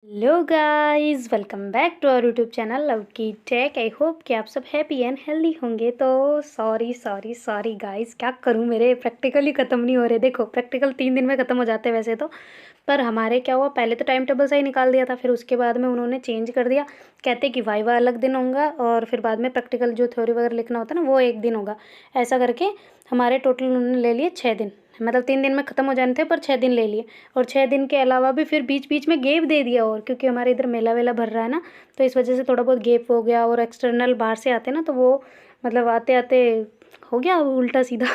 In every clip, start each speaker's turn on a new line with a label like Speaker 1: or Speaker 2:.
Speaker 1: Hello guys, welcome back to our YouTube channel love की tech. I hope कि आप सब हैप्पी एंड हेल्दी होंगे। तो सॉरी गाइस, क्या करूं, मेरे प्रैक्टिकल ही ख़त्म नहीं हो रहे। देखो, प्रैक्टिकल 3 दिन में ख़त्म हो जाते हैं वैसे तो, पर हमारे क्या हुआ, पहले तो टाइम टेबल सही निकाल दिया था, फिर उसके बाद में उन्होंने चेंज कर दिया। कहते कि वाइवा अलग दिन होगा और फिर बाद में प्रैक्टिकल जो थ्योरी वगैरह लिखना होता है ना वो एक दिन होगा। ऐसा करके हमारे टोटल उन्होंने ले लिए 6 दिन। मतलब 3 दिन में ख़त्म हो जाने थे पर 6 दिन ले लिए। और 6 दिन के अलावा भी फिर बीच बीच में गैप दे दिया, और क्योंकि हमारे इधर मेला वेला भर रहा है ना, तो इस वजह से थोड़ा बहुत गैप हो गया। और एक्सटर्नल बाहर से आते ना, तो वो मतलब आते आते हो गया उल्टा सीधा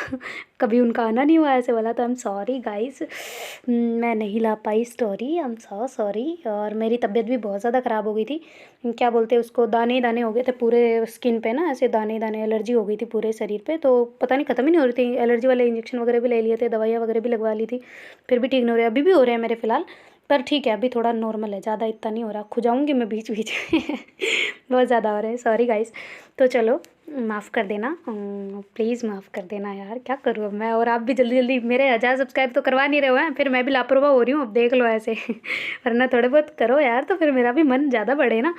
Speaker 1: कभी उनका आना नहीं हुआ ऐसे वाला। तो आई एम सॉरी गाइस, मैं नहीं ला पाई story, I am so sorry. और मेरी तबीयत भी बहुत ज़्यादा ख़राब हो गई थी। क्या बोलते हैं उसको, दाने ही दाने हो गए थे पूरे स्किन पे ना, ऐसे दाने दाने, एलर्जी हो गई थी पूरे शरीर पे। तो पता नहीं, ख़त्म ही नहीं हो रही थी। एलर्जी वाले इंजेक्शन वगैरह भी ले लिए थे, दवाइयाँ वगैरह भी लगवा ली थी, फिर भी ठीक नहीं हो रहे। अभी भी हो रहे हैं मेरे फ़िलहाल, पर ठीक है, अभी थोड़ा नॉर्मल है, ज़्यादा इतना नहीं हो रहा। खुजाऊँगी मैं बीच बीच में बहुत ज़्यादा हो रहा है, सॉरी गाइस। तो चलो, माफ़ कर देना, प्लीज़ माफ़ कर देना यार, क्या करूँ अब मैं। और आप भी जल्दी जल्दी मेरे 1000 सब्सक्राइब तो करवा नहीं रहे हो हैं, फिर मैं भी लापरवाह हो रही हूँ, अब देख लो ऐसे वरना थोड़े बहुत करो यार, तो फिर मेरा भी मन ज़्यादा बढ़े ना,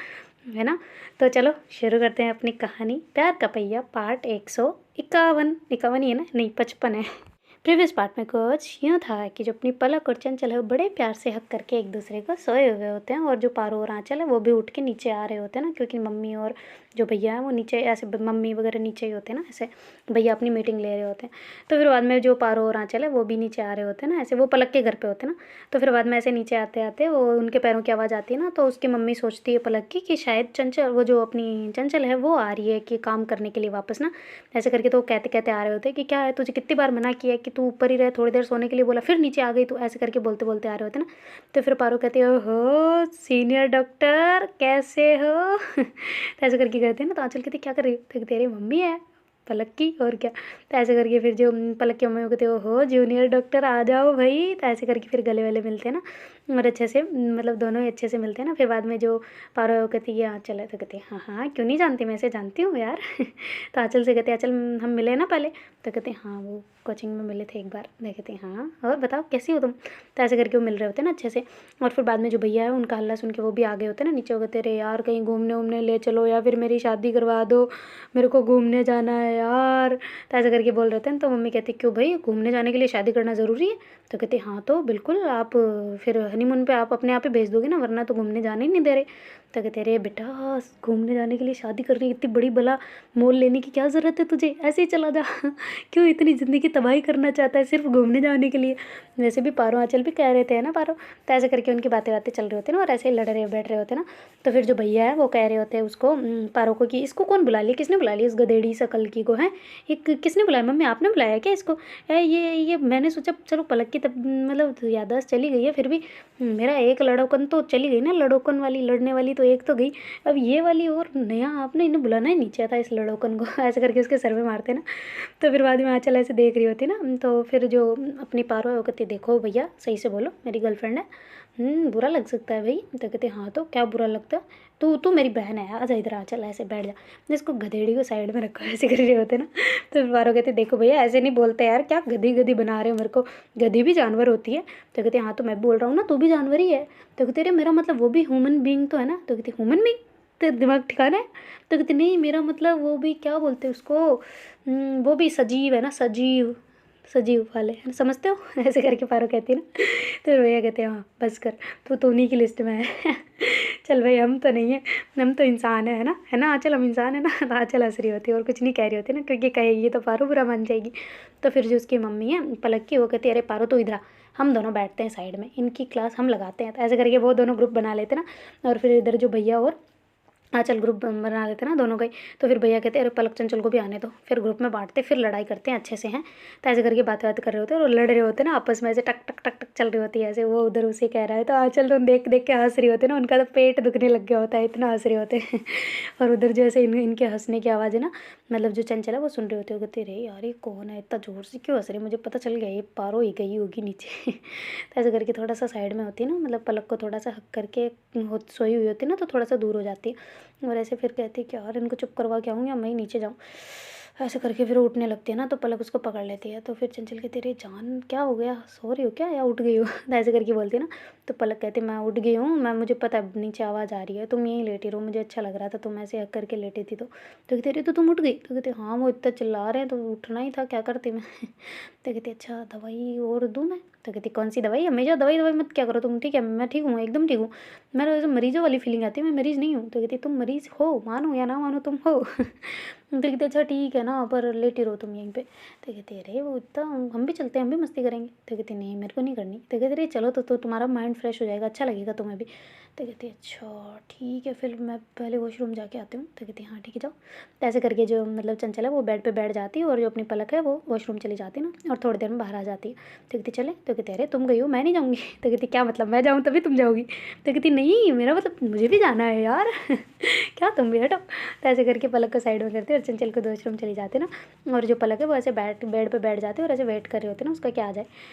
Speaker 1: है ना। तो चलो शुरू करते हैं अपनी कहानी। प्यार का पहिया पार्ट 151, 51 ही है ना, नहीं 55 है। प्रीवियस पार्ट में कुछ यूँ था कि जो अपनी पलक और चंचल है वो बड़े प्यार से हक करके एक दूसरे को सोए हुए होते हैं, और जो पारो और आंचल है वो भी उठ के नीचे आ रहे होते हैं ना, क्योंकि मम्मी और जो भैया हैं वो नीचे, ऐसे मम्मी वगैरह नीचे ही होते हैं ना, ऐसे भैया अपनी मीटिंग ले रहे होते हैं। तो फिर बाद में जो पारो और आंचल है वो भी नीचे आ रहे होते हैं ना, ऐसे वो पलक के घर पे होते हैं ना। तो फिर बाद में ऐसे नीचे आते आते वो उनके पैरों की आवाज़ आती है ना, तो उसकी मम्मी सोचती है पलक की कि शायद चंचल, वो जो अपनी चंचल है वो आ रही है कि काम करने के लिए वापस ना, ऐसे करके। तो वो कहते कहते आ रहे होते हैं कि क्या है, तुझे कितनी बार मना किया है कि तू ऊपर ही रहे, थोड़ी देर सोने के लिए बोला, फिर नीचे आ गई तू, ऐसे करके बोलते बोलते आ रहे होते ना। तो फिर पारो कहती है, ओहो सीनियर डॉक्टर कैसे हो तो ऐसे करके कहते हैं ना। तो आंचल कहती क्या कर रही हो, तो तेरी मम्मी है पलक की, और क्या। तो ऐसे करके फिर जो पलक की मम्मी को कहते हो, ओहो जूनियर डॉक्टर आ जाओ भाई। तो ऐसे करके फिर गले वाले मिलते हैं ना, और अच्छे से, मतलब दोनों ही अच्छे से मिलते हैं ना। फिर बाद में जो पारो कहती है आंचल है, तो कहती है हाँ हाँ क्यों नहीं जानती, मैं इसे जानती हूँ यार तो आंचल से कहते हैं, आंचल हम मिले ना पहले, तो कहते हैं हाँ वो कोचिंग में मिले थे एक बार। मैं कहती हैं हाँ, और बताओ कैसी हो तुम। तो ऐसे करके वो मिल रहे होते हैं ना अच्छे से। और फिर बाद में जो भैया है उनका हल्ला सुन के वो भी आ गए होते हैं ना नीचे। वो कहते अरे यार कहीं घूमने उमने ले चलो, या फिर मेरी शादी करवा दो, मेरे को घूमने जाना है यार। तो ऐसे करके बोल रहे थे ना। तो मम्मी कहती क्यों भाई, घूमने जाने के लिए शादी करना ज़रूरी है। तो कहते हाँ तो बिल्कुल, आप फिर हनीमून पे आप अपने आप ही भेज दोगे ना, वरना तो घूमने जाने ही नहीं दे रहे। तो कहते अरे बेटा, घूमने जाने के लिए शादी करनी, इतनी बड़ी बला मोल लेने की क्या ज़रूरत है तुझे, ऐसे ही चला जा क्यों इतनी ज़िंदगी तबाही करना चाहता है सिर्फ घूमने जाने के लिए। वैसे भी पारो आंचल भी कह रहे थे ना पारो। तो ऐसे करके उनकी बातें बातें चल रहे होते हैं ना, और ऐसे ही लड़ रहे बैठ रहे होते हैं ना। तो फिर जो भैया है वो कह रहे होते हैं उसको, पारो को, कि इसको कौन बुला लिया, किसने बुला लिया इस गधेड़ी सकल की को, है एक किसने बुलाया, मम्मी आपने बुलाया क्या इसको। ये मैंने सोचा चलो पलक की तब मतलब याददाश्त चली गई है, फिर भी मेरा एक लड़ोकन तो चली गई ना, लड़ोकन वाली लड़ने वाली तो एक तो गई, अब ये वाली और नया आपने इन्हें बुलाना ही नहीं चाहा था इस लड़ोकन को ऐसे करके उसके सर में मारते ना। तो फिर बाद में आंचल ऐसे देख रही होती ना, तो फिर जो अपनी पारो है वो कहती देखो भैया सही से बोलो, मेरी गर्लफ्रेंड है, बुरा लग सकता है भाई। तो कहते हाँ तो क्या बुरा लगता है, तू तू मेरी बहन है, आजा इधर, आ चल ऐसे बैठ जा। जिसको गधेड़ी को साइड में रखो ऐसे कर रहे होते ना। तो फिर पारो कहते देखो भैया ऐसे नहीं बोलते यार, क्या गधी गधी बना रहे हो मेरे को, गधी भी जानवर होती है। तो कहते हाँ तो मैं बोल रहा हूँ ना, तू भी जानवर ही है। तो कहते अरे मेरा मतलब वो भी ह्यूमन बींग तो है ना। तो कहती ह्यूमन बींग, तो दिमाग ठिकाना है। तो कहते नहीं मेरा मतलब वो भी क्या बोलते हैं उसको, वो भी सजीव है ना, सजीव, सजीव वाले है ना, समझते हो ऐसे करके पारो कहती है ना। तो भैया कहते हैं हाँ बस कर, तो उन्हीं की लिस्ट में है चल भाई हम तो नहीं है, हम तो इंसान है ना, है ना आंचल, हम इंसान है ना। तो आंचल हंस रही होती है और कुछ नहीं कह रही होती ना, क्योंकि कहेगी तो पारो बुरा मान जाएगी। तो फिर जो उसकी मम्मी है पलक की, वो कहती है अरे पारो तो इधर आ, हम दोनों बैठते हैं साइड में, इनकी क्लास हम लगाते हैं। तो ऐसे करके वो दोनों ग्रुप बना लेते ना, और फिर इधर जो भैया और आंचल ग्रुप बना लेते ना दोनों का ही। तो फिर भैया कहते अरे पलक चंचल को भी आने दो, फिर ग्रुप में बांटते, फिर लड़ाई करते हैं अच्छे से हैं। तो ऐसे करके बातें बातें कर रहे होते हैं और लड़ रहे होते हैं ना आपस में, ऐसे टक टक टक टक चल रही होती है ऐसे, वो उधर उसे कह रहा है, तो आंचल तो देख देख के हंस रही होती है ना, उनका तो पेट दुखने लग गया होता है, इतना हंस रहे होते हैं और उधर जो ऐसे इनके हंसने की आवाज़ है ना, मतलब जो चंचल है वो सुन रहे होते हो, कहते अरे यार ये कौन है, इतना ज़ोर से क्यों हंस रही, मुझे पता चल गया ये पारो ही गई होगी नीचे तो ऐसे करके थोड़ा सा साइड में होती है ना, मतलब पलक को थोड़ा सा हक करके सोई हुई होती है ना, तो थोड़ा सा दूर हो जाती है। और ऐसे फिर कहती कि यार इनको चुप करवा के आऊँ या मैं ही नीचे जाऊँ। ऐसे करके फिर उठने लगती है ना, तो पलक उसको पकड़ लेती है। तो फिर चंचल कहती है अरे जान क्या हो गया, सो रही हो क्या या उठ गई हो? तो ऐसे करके बोलती है ना, तो पलक कहती है मैं उठ गई हूँ, मैं मुझे पता है नीचे आवाज़ आ रही है, तुम यहीं लेटी रहो, मुझे अच्छा लग रहा था तुम ऐसे हक करके लेटी थी। तो कहती अरे तो तुम उठ गई? तो कहती हाँ वो इतना चिल्ला रहे हैं तो उठना ही था, क्या करती मैं? तो कहती अच्छा दवाई और दूँ मैं? तो कहती कौन सी दवाई, हमेशा दवाई दवाई मत क्या करो तुम, ठीक है मैं ठीक हूँ, एकदम ठीक हूँ। मेरा वैसे मरीजों वाली फीलिंग आती है, मैं मरीज़ नहीं हूँ। तो कहती तुम मरीज़ हो, मानो या ना मानो तुम हो। तो कहते अच्छा ठीक है ना, पर लेटी रहो तुम यहीं पे। तो कहते अरे वो इतना, हम भी चलते हैं, हम भी मस्ती करेंगे। तो कहती नहीं मेरे को नहीं करनी। तो कहते अरे चलो तो तुम्हारा माइंड फ्रेश हो जाएगा, अच्छा लगेगा तुम्हें भी। तो कहती अच्छा ठीक है फिर मैं पहले वॉशरूम जाके आती हूँ। तो कहती हाँ ठीक है जाओ। तो ऐसे करके जो मतलब चंचल है वो बेड पे बैठ जाती है और जो अपनी पलक है वो वॉशरूम चली जाती है ना, और थोड़ी देर में बाहर आ जाती है। तो कहती चले? तो कहते अरे तुम गई हो मैं नहीं जाऊँगी। तो कहती क्या मतलब, मैं जाऊँ तभी तुम जाओगी? तो कहती नहीं मेरा मतलब मुझे भी जाना है यार। क्या तुम भी हटो। तो ऐसे करके पलक को साइड में करते और चंचल को वॉशरूम चली जाते ना, और जो पलक है वो ऐसे बेड पे बैठ जाते और ऐसे वेट कर रहे होते ना उसका क्या आ जाए।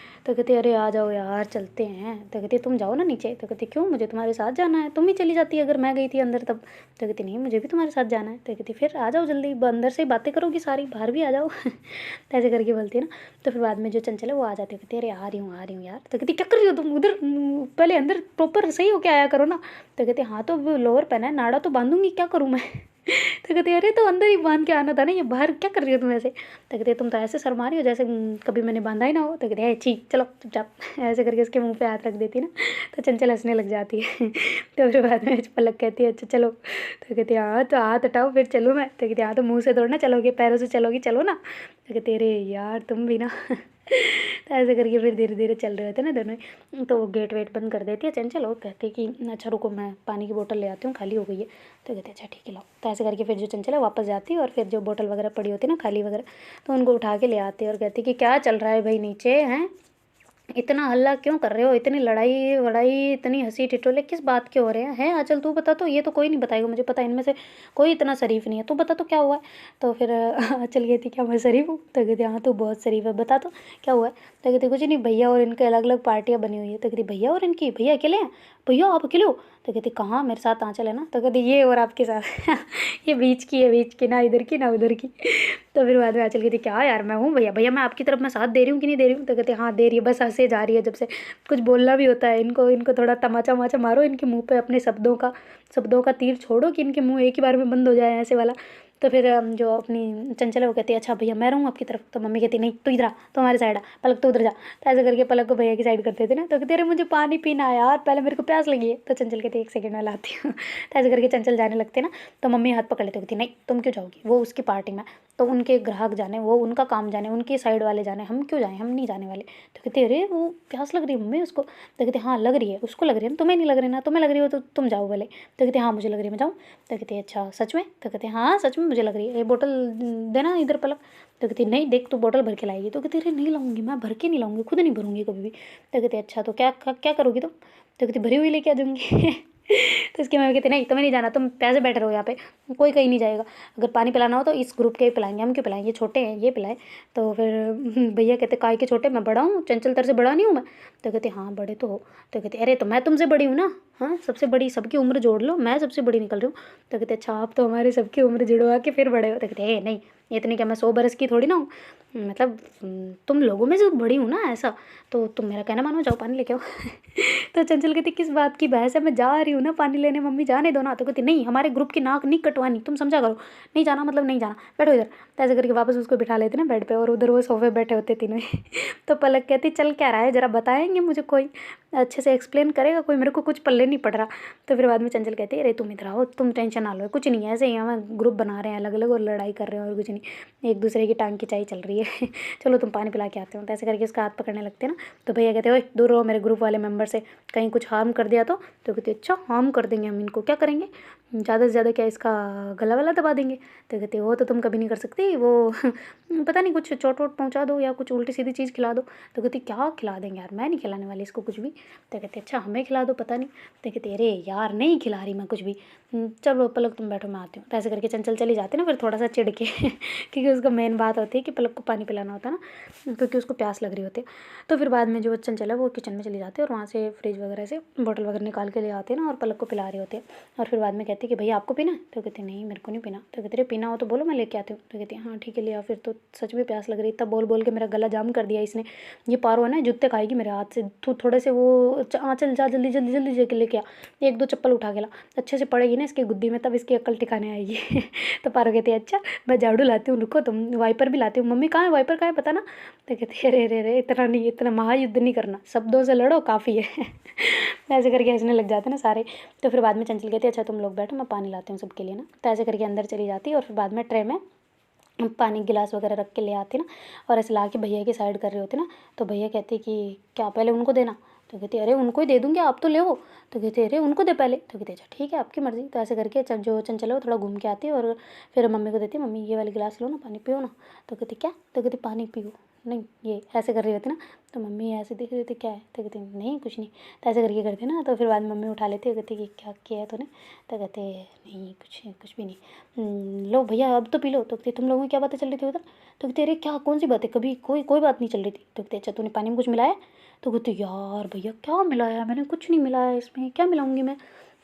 Speaker 1: तो कहती अरे आ जाओ यार चलते हैं। तो कहती तुम जाओ ना नीचे। तो कहती क्यों, मुझे तुम्हारे साथ जाना है, तुम ही चली जाती अगर मैं गई थी अंदर तब। तो कहती नहीं मुझे भी तुम्हारे साथ जाना है। तो कहती फिर आ जाओ जल्दी, अंदर से ही बातें करोगी सारी, बाहर भी आ जाओ। तो ऐसे करके बोलती है ना। तो फिर बाद में जो चंचल है वो आ जाती है, कहती अरे आ रही हूँ यार। तो कहती क्या कर रही हो तुम उधर, पहले अंदर प्रॉपर सही हो के आया करो ना। तो कहती हाँ तो लोअर पहना है, नाड़ा तो बांधूंगी, क्या करूँ मैं? तो कहते अरे तो अंदर ही बांध के आना था ना, ये बाहर क्या कर रही हो तुम ऐसे? तो कहते तुम तो ऐसे शर्मा रही हो जैसे कभी मैंने बांधा ही ना हो। तो कहते हैं छी चलो चुपचाप। ऐसे करके उसके मुंह पे हाथ रख देती ना, तो चंचल हंसने लग जाती है। तो फिर बाद में पलक कहती है अच्छा चलो। तो कहती हाँ तो हाथ हटाओ फिर चलूँ मैं। तो कहती हाँ तो मुँह से थोड़ा ना चलोगे, पैरों से चलोगी, चलो ना। तो कहते अरे यार तुम भी ना। तो ऐसे करके फिर धीरे धीरे चल रहे होते ना दोनों ही। तो वो गेट वेट बंद कर देती है चंचल और कहती है कि अच्छा रुको मैं पानी की बोतल ले आती हूँ, खाली हो गई है। तो कहते अच्छा ठीक है लाओ। तो ऐसे करके फिर जो चंचल है वापस जाती है और फिर जो बोतल वगैरह पड़ी होती है ना खाली वगैरह, तो उनको उठा के ले आती है और कहती है कि क्या चल रहा है भाई नीचे हैं, इतना हल्ला क्यों कर रहे हो, इतनी लड़ाई वड़ाई इतनी हंसी ठिठोले किस बात के हो रहे हैं? आंचल तू बता, तो ये तो कोई नहीं बताएगा, मुझे पता है इनमें से कोई इतना शरीफ नहीं है, तू बता तो क्या हुआ है? तो फिर आंचल कहती क्या मैं शरीफ हूँ? तो कहती हाँ तू बहुत शरीफ है, बता तो क्या हुआ है? तो कहती कुछ नहीं, भैया और इनके अलग अलग पार्टियाँ बनी हुई है। तो कहती भैया और इनकी, भैया अकेले हैं? भैया आप अकेले हो? तो कहती कहाँ, मेरे साथ आंचल है ना। तो कहती ये और आपके साथ। ये बीच की है, बीच की, ना इधर की ना उधर की। तो फिर बाद में आंचल कहती क्या यार मैं हूँ भैया, भैया मैं आपकी तरफ मैं साथ दे रही हूँ कि नहीं दे रही हूँ? तो कहते हाँ दे रही है, बस हंसे जा रही है जब से। कुछ बोलना भी होता है इनको, इनको थोड़ा तमाचा वमाचा मारो इनके मुंह पे, अपने शब्दों का तीर छोड़ो कि इनके मुंह एक ही बार में बंद हो जाए ऐसे वाला। तो फिर जो अपनी चंचल है वो कहती है अच्छा भैया मैं रहूँ आपकी तरफ। तो मम्मी कहती नहीं तू इधर आ, तो हमारे साइड आ, पलक तो उधर जा। तो ऐसे करके पलक को भैया की साइड करते थे ना। तो कहते अरे मुझे पानी पीना है यार, पहले मेरे को प्यास लगी है। तो चंचल कहती एक सेकंड में लाती हूँ। तो ऐसे करके चंचल जाने लगते ना, तो मम्मी हाथ पकड़ लेती, कहती नहीं तुम क्यों जाओगी, वो उसकी पार्टी में, तो उनके ग्राहक जाने, वो उनका काम जाने, उनकी साइड वाले जाने, हम क्यों जाएँ, हम नहीं जाने वाले। तो कहते अरे वो प्यास लग रही है मम्मी उसको। तो कहते हाँ लग रही है, उसको लग रही है ना, तुम्हें नहीं लग रही ना, तुम्हें लग रही हो तो तुम जाओ भले। तो कहते हाँ मुझे लग रही है मैं जाऊँ। तो कहते अच्छा सच में? तो कहते हाँ सच में मुझे लग रही है, ये बोतल देना इधर पलक। तो कहती नहीं देख तू बोतल भर के लाएगी। तो कहती अरे नहीं लाऊंगी, मैं भर के नहीं लाऊंगी, खुद नहीं भरूंगी कभी भी। तो कहते अच्छा तो क्या क्या करोगी तुम? तो कहती भरी हुई लेके आ जाऊंगी। तो इसकी मम्मी कहती नहीं तुम्हें नहीं जाना, तुम पैसे बैठे रहो यहाँ पे, कोई कहीं नहीं जाएगा, अगर पानी पिलाना हो तो इस ग्रुप के ही पिलाएंगे, हम क्यों पिलाएंगे, ये छोटे हैं ये पिलाए। तो फिर भैया कहते काय के छोटे, मैं बड़ा हूँ, चंचल तर से बड़ा नहीं हूँ मैं? तो कहते हाँ बड़े तो हो। तो कहते अरे तो मैं तुमसे बड़ी हूँ ना, हाँ सबसे बड़ी, सबकी उम्र जोड़ लो, मैं सबसे बड़ी निकल रही हूँ। तो कहते अच्छा आप तो हमारे सबकी उम्र जुड़वा के फिर बड़े हो। तो कहते नहीं इतनी क्या, मैं 100 बरस की थोड़ी ना हूँ, मतलब तुम लोगों में से बड़ी हूँ ना ऐसा, तो तुम मेरा कहना मानो, जाओ पानी लेके आओ। तो चंचल कहती किस बात की बहस है, मैं जा रही हूँ ना पानी लेने, मम्मी जाने दो ना। तो कहती नहीं हमारे ग्रुप की नाक नहीं कटवानी, तुम समझा करो, नहीं जाना मतलब नहीं जाना, बैठो इधर। तो ऐसे करके वापस उसको बिठा लेते ना बेड पे, और उधर वो सोफे बैठे होते तीनों ही। तो पलक कहती चल क्या रहा है, जरा बताएंगे मुझे, कोई अच्छे से एक्सप्लेन करेगा कोई, मेरे को कुछ पल्ले नहीं पड़ रहा। तो फिर बाद में चंचल कहती है अरे तुम इधर आओ, तुम टेंशन ना लो, कुछ नहीं है ऐसे ही हमें ग्रुप बना रहे हैं अलग अलग और लड़ाई कर रहे हैं और कुछ नहीं, एक दूसरे की टांग खिंचाई चल रही है। चलो तुम पानी पिला के आते हो। तो ऐसे करके उसका हाथ पकड़ने लगते हैं ना। तो भैया कहते हैं ओए दूर रहो मेरे ग्रुप वाले मेंबर से, कहीं कुछ हार्म कर दिया तो। कहते अच्छा हार्म कर देंगे हम इनको, क्या करेंगे, ज़्यादा से ज़्यादा क्या इसका गला वाला दबा देंगे। तो कहते वो तो तुम कभी नहीं कर सकती, वो पता नहीं कुछ चोट वोट पहुँचा दो या कुछ उल्टी सीधी चीज़ खिला दो। तो कहती क्या खिला देंगे यार, मैं नहीं खिलाने वाली इसको कुछ भी। तो कहते अच्छा हमें खिला दो, पता नहीं। तो कहते अरे यार नहीं खिला रही मैं कुछ भी, चलो पलक तुम बैठो मैं आती हूँ। तो ऐसे करके चंचल चली जाती ना फिर थोड़ा सा चिढ़ के। क्योंकि उसका मेन बात होती है कि पलक को पानी पिलाना होता है ना, क्योंकि उसको प्यास लग रही होती है। तो फिर बाद में जो चंचल है वो किचन में चली जाती है और वहाँ से फ्रिज वगैरह से बोतल वगैरह निकाल के ले आते हैं ना, और पलक को पिला रहे होते हैं। और फिर बाद में कहती कहती कि भैया आपको पीना है? तो कहती नहीं मेरे को नहीं पीना। तो कहती अरे पीना हो तो बोलो मैं लेके आती हूँ। तो कहती हाँ ठीक है लिया। फिर तो सच में प्यास लग रही, तब बोल बोल के मेरा गला जाम कर दिया इसने। ये पारो है ना जूते खाएगी मेरे हाथ से। तू थोड़े से वो चल जा जल्दी जल्दी जल्दी जाके लेके आ, एक दो चप्पल उठा के ला, अच्छे से पड़ेगी ना इसकी गुद्दी में, तब इसकी अक्ल ठिकाने आएगी। तो पारो कहती है अच्छा मैं झाड़ू लाती हूँ, रुको तुम, वाइपर भी लाती हूँ। मम्मी कहाँ है वाइपर, कहाँ है पता ना। तो कहती अरे अरे अरे इतना नहीं, इतना महायुद्ध नहीं करना, शब्दों से लड़ो काफ़ी है। ऐसे करके हंसने लग जाते ना सारे। तो फिर बाद में चंचल कहती अच्छा तुम लोग बैठो मैं पानी लाती हूँ सबके लिए ना। तो ऐसे करके अंदर चली जाती और फिर बाद में ट्रे में पानी गिलास वगैरह रख के ले आती ना, और ऐसे ला के भैया की साइड कर रही होती ना। तो भैया कहते कि क्या पहले उनको देना। तो कहती अरे उनको ही दे दूँगी आप तो ले हो। तो कहते अरे उनको दे पहले। तो कहते अच्छा ठीक है आपकी मर्ज़ी। तो ऐसे करके जो चंचल है वो थोड़ा घूम के आती है और फिर मम्मी को देती मम्मी ये वाली गिलास लो ना पानी पियो ना। तो कहती क्या। तो कहती पानी पियो नहीं, ये ऐसे कर रही होती ना। तो मम्मी ऐसे देख रही थी क्या है। तो कहती नहीं कुछ नहीं। तो ऐसे करके करती ना। तो फिर बाद में मम्मी उठा लेती है, कहती कि क्या किया है तूने। तो कहते नहीं कुछ भी नहीं। लो भैया अब तो पी लो। तो कहते तुम लोगों में क्या बातें चल रही थी उधर। तो कहते अरे क्या कौन सी बातें, कभी कोई बात नहीं चल रही थी। तो कहते अच्छा तूने पानी में कुछ मिलाया। तो कहते यार भैया क्या मिलाया, मैंने कुछ नहीं मिलाया इसमें, क्या मिलाऊंगी मैं,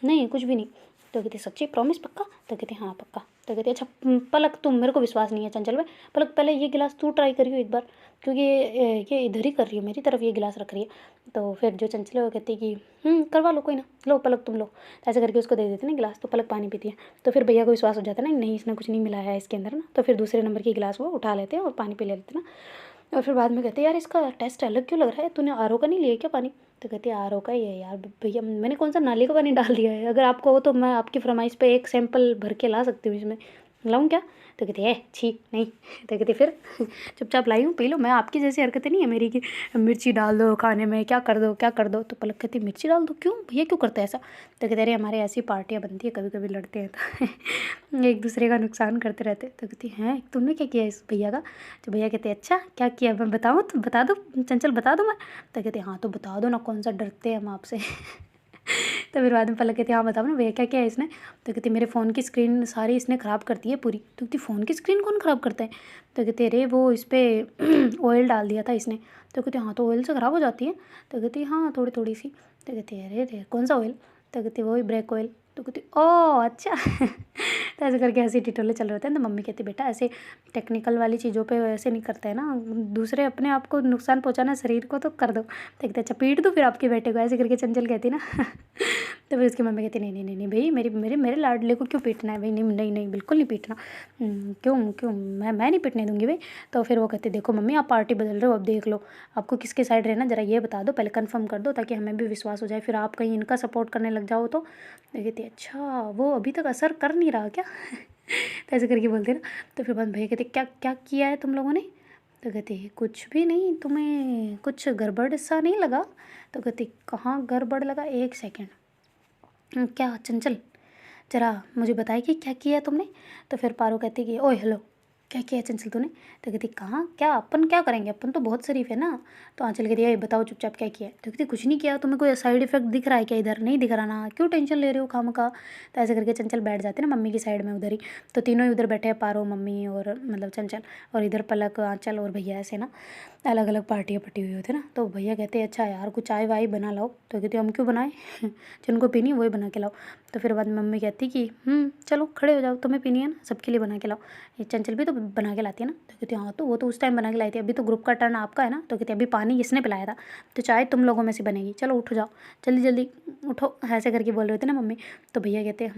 Speaker 1: नहीं कुछ भी नहीं। तो कहते सच्ची प्रॉमिस पक्का। तो कहते हाँ पक्का। तो कहते अच्छा पलक तुम, मेरे को विश्वास नहीं है चंचल में, पलक पहले ये गिलास तू ट्राई करियो एक बार, क्योंकि ये इधर ही कर रही है मेरी तरफ ये गिलास रख रही है। तो फिर जो चंचल है वो कहती कि करवा लो कोई ना, लो पलक तुम लो। तो ऐसे करके उसको दे देते ना गिलास, तो पलक पानी पीती है। तो फिर भैया को विश्वास हो जाता है ना नहीं इसने कुछ नहीं मिलाया है इसके अंदर ना। तो फिर दूसरे नंबर की गिलास वो उठा लेते हैं और पानी पी लेते ना। और फिर बाद में कहते यार इसका टेस्ट अलग क्यों लग रहा है, तूने आर ओ का नहीं लिया क्या पानी। तो कहती है आर ओ का ही है यार भैया, मैंने कौन सा नाली का पानी डाल दिया है, अगर आपको हो तो मैं आपकी फरमाइश पे एक सैंपल भर के ला सकती हूँ इसमें, लाऊं क्या। तो कहती है छी नहीं। तो कहती फिर चुपचाप लाई हूँ पी लो, मैं आपकी जैसी हरकतें नहीं है मेरी कि मिर्ची डाल दो खाने में, क्या कर दो क्या कर दो। तो पलक कहती मिर्ची डाल दो क्यों भैया, क्यों करते हैं ऐसा। तो कहते अरे हमारे ऐसी पार्टियाँ बनती है कभी कभी लड़ते हैं तो एक दूसरे का नुकसान करते रहते। तो कहती हैं तुमने क्या किया इस भैया का। तो भैया कहते अच्छा क्या किया मैं बताऊँ, तो बता दो चंचल बता दो मैं। तो कहते हाँ तो बता दो ना, कौन सा डरते हैं हम आपसे। तो फिर बाद में पलक कहती हाँ बताओ ना भैया क्या किया है इसने। तो कहती मेरे फ़ोन की स्क्रीन सारी इसने ख़राब कर दी है पूरी। तो कहती फ़ोन की स्क्रीन कौन ख़राब करता है। तो कहती अरे वो इस पर ऑयल डाल दिया था इसने। तो कहती हाँ तो ऑयल से ख़राब हो जाती है। तो कहती हाँ थोड़ी थोड़ी सी। तो कहती अरे रे कौन सा ऑयल। तो कहती वही ब्रेक ऑयल। तो कहती ओह अच्छा। तो ऐसे करके ऐसे टिटोले चल रहे होते हैं। तो मम्मी कहती बेटा ऐसे टेक्निकल वाली चीज़ों पे ऐसे नहीं करते हैं ना, दूसरे अपने आप को नुकसान पहुंचाना शरीर को तो कर दो। तो कहते अच्छा पीट दो फिर आपके बेटे को, ऐसे करके चंचल कहती ना। तो फिर उसकी मम्मी कहती नहीं नहीं नहीं नहीं भाई मेरी मेरे मेरे लाडले को क्यों पीटना है भाई, नहीं नहीं नहीं बिल्कुल नहीं पीटना। क्यों क्यों मैं नहीं पीटने दूंगी भाई। तो फिर वो कहती देखो मम्मी आप पार्टी बदल रहे हो, अब देख लो आपको किसके साइड रहना ज़रा ये बता दो, पहले कंफर्म कर दो ताकि हमें भी विश्वास हो जाए, फिर आप कहीं इनका सपोर्ट करने लग जाओ। तो कहती अच्छा वो अभी तक असर कर नहीं रहा क्या। तो ऐसे करके बोलते ना। तो फिर भैया कहते क्या क्या किया है तुम लोगों ने। तो कहती कुछ भी नहीं, तुम्हें कुछ गड़बड़ सा नहीं लगा। तो कहती कहाँ गड़बड़ लगा, एक सेकेंड क्या चंचल ज़रा मुझे बताए कि क्या किया तुमने। तो फिर पारो कहती कि ओए हेलो क्या किया चंचल तूने। तो कहती कहाँ क्या, अपन क्या करेंगे, अपन तो बहुत शरीफ है ना। तो आंचल कहती है बताओ चुपचाप क्या किया है। तो कहती कुछ नहीं किया, तुम्हें कोई साइड इफेक्ट दिख रहा है क्या, इधर नहीं दिख रहा ना, क्यों टेंशन ले रहे हो खामखा। तो ऐसे करके चंचल बैठ जाते ना मम्मी की साइड में उधर ही। तो तीनों ही उधर बैठे हैं, पारो मम्मी और मतलब चंचल, और इधर पलक आंचल और भैया ऐसे ना अलग अलग पार्टियाँ पटी हुई होती ना। तो भैया कहते अच्छा यार कुछ चाय वाय बना लाओ। तो कहते हम क्यों बनाए, जिनको पीनी वही बना के लाओ। तो फिर बाद में मम्मी कहती कि चलो खड़े हो जाओ, तुम्हें पीनी है ना सबके लिए बना के लाओ। ये चंचल भी तो बना के लाती है ना। तो कहती हाँ तो वो तो उस टाइम बना के लाई थी, अभी तो ग्रुप का टर्न आपका है ना। तो कहती अभी पानी इसने पिलाया था, तो चाय तुम लोगों में से बनेगी, चलो उठ जाओ जल्दी जल्दी उठो, ऐसे करके बोल रहे थे ना मम्मी। तो भैया कहते